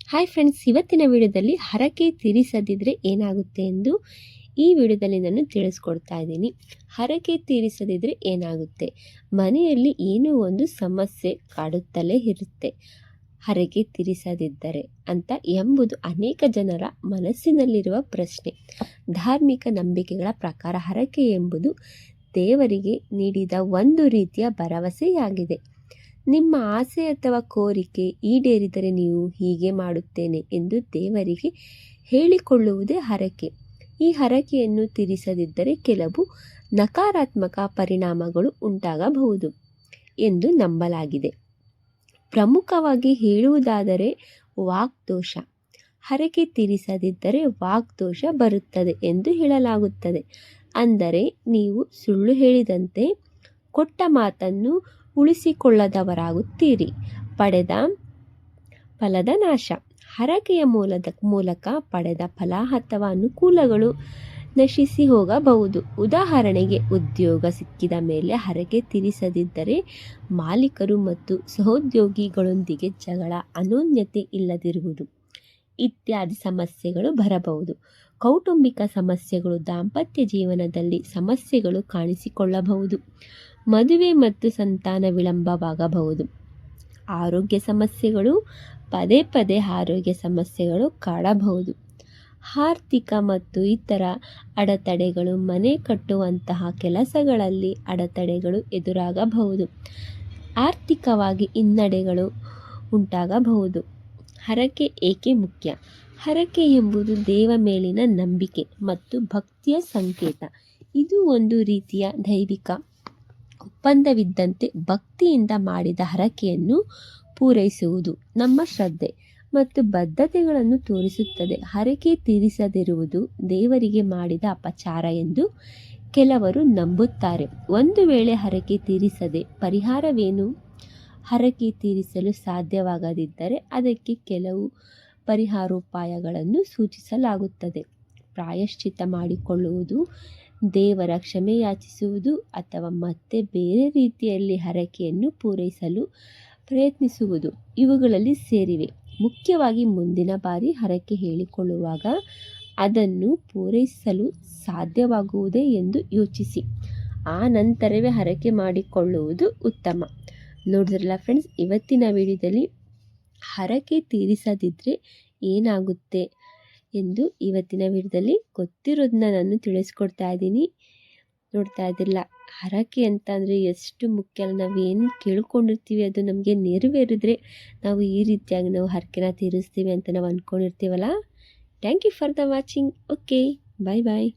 Hi friends, ಇವತ್ತಿನ ವಿಡಿಯೋದಲ್ಲಿ ಹರಕೆ ತೀರಿಸದಿದ್ದರೆ ಏನಾಗುತ್ತೆ ಎಂದು ಈ ವಿಡಿಯೋದಲ್ಲಿ ನಾನು ತಿಳಿಸ್ಕೊಡ್ತಾ ಇದ್ದೀನಿ. ಹರಕೆ ತೀರಿಸದಿದ್ದರೆ ಏನಾಗುತ್ತೆ? ಮನೆಯಲ್ಲಿ ಏನೋ ಒಂದು ಸಮಸ್ಯೆ ಕಾಡುತ್ತಲೇ ಇರುತ್ತೆ ಹರಕೆ ತೀರಿಸದಿದ್ದರೆ ಅಂತ ಎಂಬುದು ಅನೇಕ ಜನರ ಮನಸ್ಸಿನಲ್ಲಿರುವ ಪ್ರಶ್ನೆ. ಧಾರ್ಮಿಕ ನಂಬಿಕೆಗಳ ಪ್ರಕಾರ ಹರಕೆ ಎಂಬುದು ದೇವರಿಗೆ ನೀಡಿದ ಒಂದು ರೀತಿಯ ಭರವಸೆಯಾಗಿದೆ. ನಿಮ್ಮ ಆಸೆ ಅಥವಾ ಕೋರಿಕೆ ಈಡೇರಿದರೆ ನೀವು ಹೀಗೆ ಮಾಡುತ್ತೇನೆ ಎಂದು ದೇವರಿಗೆ ಹೇಳಿಕೊಳ್ಳುವುದೇ ಹರಕೆ. ಈ ಹರಕೆಯನ್ನು ತೀರಿಸದಿದ್ದರೆ ಕೆಲವು ನಕಾರಾತ್ಮಕ ಪರಿಣಾಮಗಳು ಉಂಟಾಗಬಹುದು ಎಂದು ನಂಬಲಾಗಿದೆ. ಪ್ರಮುಖವಾಗಿ ಹೇಳುವುದಾದರೆ ವಾಗ್ದೋಷ. ಹರಕೆ ತೀರಿಸದಿದ್ದರೆ ವಾಗ್ದೋಷ ಬರುತ್ತದೆ ಎಂದು ಹೇಳಲಾಗುತ್ತದೆ. ಅಂದರೆ ನೀವು ಸುಳ್ಳು ಹೇಳಿದಂತೆ ಕೊಟ್ಟ ಮಾತನ್ನು ಉಳಿಸಿಕೊಳ್ಳದವರಾಗುತ್ತೀರಿ. ಪಡೆದ ಫಲದ ನಾಶ. ಹರಕೆಯ ಮೂಲಕ ಪಡೆದ ಫಲ ಅಥವಾ ಅನುಕೂಲಗಳು ನಶಿಸಿ ಹೋಗಬಹುದು. ಉದಾಹರಣೆಗೆ, ಉದ್ಯೋಗ ಸಿಕ್ಕಿದ ಮೇಲೆ ಹರಕೆ ತೀರಿಸದಿದ್ದರೆ ಮಾಲೀಕರು ಮತ್ತು ಸಹೋದ್ಯೋಗಿಗಳೊಂದಿಗೆ ಜಗಳ, ಅನ್ಯೋನ್ಯತೆ ಇಲ್ಲದಿರುವುದು ಇತ್ಯಾದಿ ಸಮಸ್ಯೆಗಳು ಬರಬಹುದು. ಕೌಟುಂಬಿಕ ಸಮಸ್ಯೆಗಳು, ದಾಂಪತ್ಯ ಜೀವನದಲ್ಲಿ ಸಮಸ್ಯೆಗಳು ಕಾಣಿಸಿಕೊಳ್ಳಬಹುದು. ಮದುವೆ ಮತ್ತು ಸಂತಾನ ವಿಳಂಬವಾಗಬಹುದು. ಆರೋಗ್ಯ ಸಮಸ್ಯೆಗಳು, ಪದೇ ಪದೇ ಆರೋಗ್ಯ ಸಮಸ್ಯೆಗಳು ಕಾಡಬಹುದು. ಆರ್ಥಿಕ ಮತ್ತು ಇತರ ಅಡೆತಡೆಗಳು, ಮನೆ ಕಟ್ಟುವಂತಹ ಕೆಲಸಗಳಲ್ಲಿ ಅಡೆತಡೆಗಳು ಎದುರಾಗಬಹುದು. ಆರ್ಥಿಕವಾಗಿ ಹಿನ್ನಡೆಗಳು ಉಂಟಾಗಬಹುದು. ಹರಕೆ ಏಕೆ ಮುಖ್ಯ? ಹರಕೆ ಎಂಬುದು ದೇವ ಮೇಲಿನ ನಂಬಿಕೆ ಮತ್ತು ಭಕ್ತಿಯ ಸಂಕೇತ. ಇದು ಒಂದು ರೀತಿಯ ದೈವಿಕ ಒಪ್ಪಂದವಿದ್ದಂತೆ. ಭಕ್ತಿಯಿಂದ ಮಾಡಿದ ಹರಕೆಯನ್ನು ಪೂರೈಸುವುದು ನಮ್ಮ ಶ್ರದ್ಧೆ ಮತ್ತು ಬದ್ಧತೆಗಳನ್ನು ತೋರಿಸುತ್ತದೆ. ಹರಕೆ ತೀರಿಸದಿರುವುದು ದೇವರಿಗೆ ಮಾಡಿದ ಅಪಚಾರ ಎಂದು ಕೆಲವರು ನಂಬುತ್ತಾರೆ. ಒಂದು ವೇಳೆ ಹರಕೆ ತೀರಿಸದೆ ಪರಿಹಾರವೇನು? ಹರಕೆ ತೀರಿಸಲು ಸಾಧ್ಯವಾಗದಿದ್ದರೆ ಅದಕ್ಕೆ ಕೆಲವು ಪರಿಹಾರೋಪಾಯಗಳನ್ನು ಸೂಚಿಸಲಾಗುತ್ತದೆ. ಪ್ರಾಯಶ್ಚಿತ್ತ ಮಾಡಿಕೊಳ್ಳುವುದು, ದೇವರ ಕ್ಷಮೆ ಯಾಚಿಸುವುದು ಅಥವಾ ಮತ್ತೆ ಬೇರೆ ರೀತಿಯಲ್ಲಿ ಹರಕೆಯನ್ನು ಪೂರೈಸಲು ಪ್ರಯತ್ನಿಸುವುದು ಇವುಗಳಲ್ಲಿ ಸೇರಿವೆ. ಮುಖ್ಯವಾಗಿ ಮುಂದಿನ ಬಾರಿ ಹರಕೆ ಹೇಳಿಕೊಳ್ಳುವಾಗ ಅದನ್ನು ಪೂರೈಸಲು ಸಾಧ್ಯವಾಗುವುದೇ ಎಂದು ಯೋಚಿಸಿ, ಆ ನಂತರವೇ ಹರಕೆ ಮಾಡಿಕೊಳ್ಳುವುದು ಉತ್ತಮ. ನೋಡಿದ್ರಲ್ಲ ಫ್ರೆಂಡ್ಸ್, ಇವತ್ತಿನ ವಿಡಿಯೋದಲ್ಲಿ ಹರಕೆ ತೀರಿಸದಿದ್ದರೆ ಏನಾಗುತ್ತೆ ಎಂದು ಇವತ್ತಿನ ವಿಡಿಯೋದಲ್ಲಿ ಗೊತ್ತಿರೋದನ್ನ ನಾನು ತಿಳಿಸ್ಕೊಡ್ತಾ ಇದ್ದೀನಿ. ನೋಡ್ತಾ ಇದ್ದಿಲ್ಲ, ಹರಕೆ ಅಂತಂದರೆ ಎಷ್ಟು ಮುಖ್ಯ. ನಾವೇನು ಕೇಳ್ಕೊಂಡಿರ್ತೀವಿ ಅದು ನಮಗೆ ನೆರವೇರಿದ್ರೆ ನಾವು ಈ ರೀತಿಯಾಗಿ ನಾವು ಹರಕೆನ ತೀರಿಸ್ತೀವಿ ಅಂತ ನಾವು ಅಂದ್ಕೊಂಡಿರ್ತೀವಲ್ಲ. Thank you for the watching. Okay, bye bye.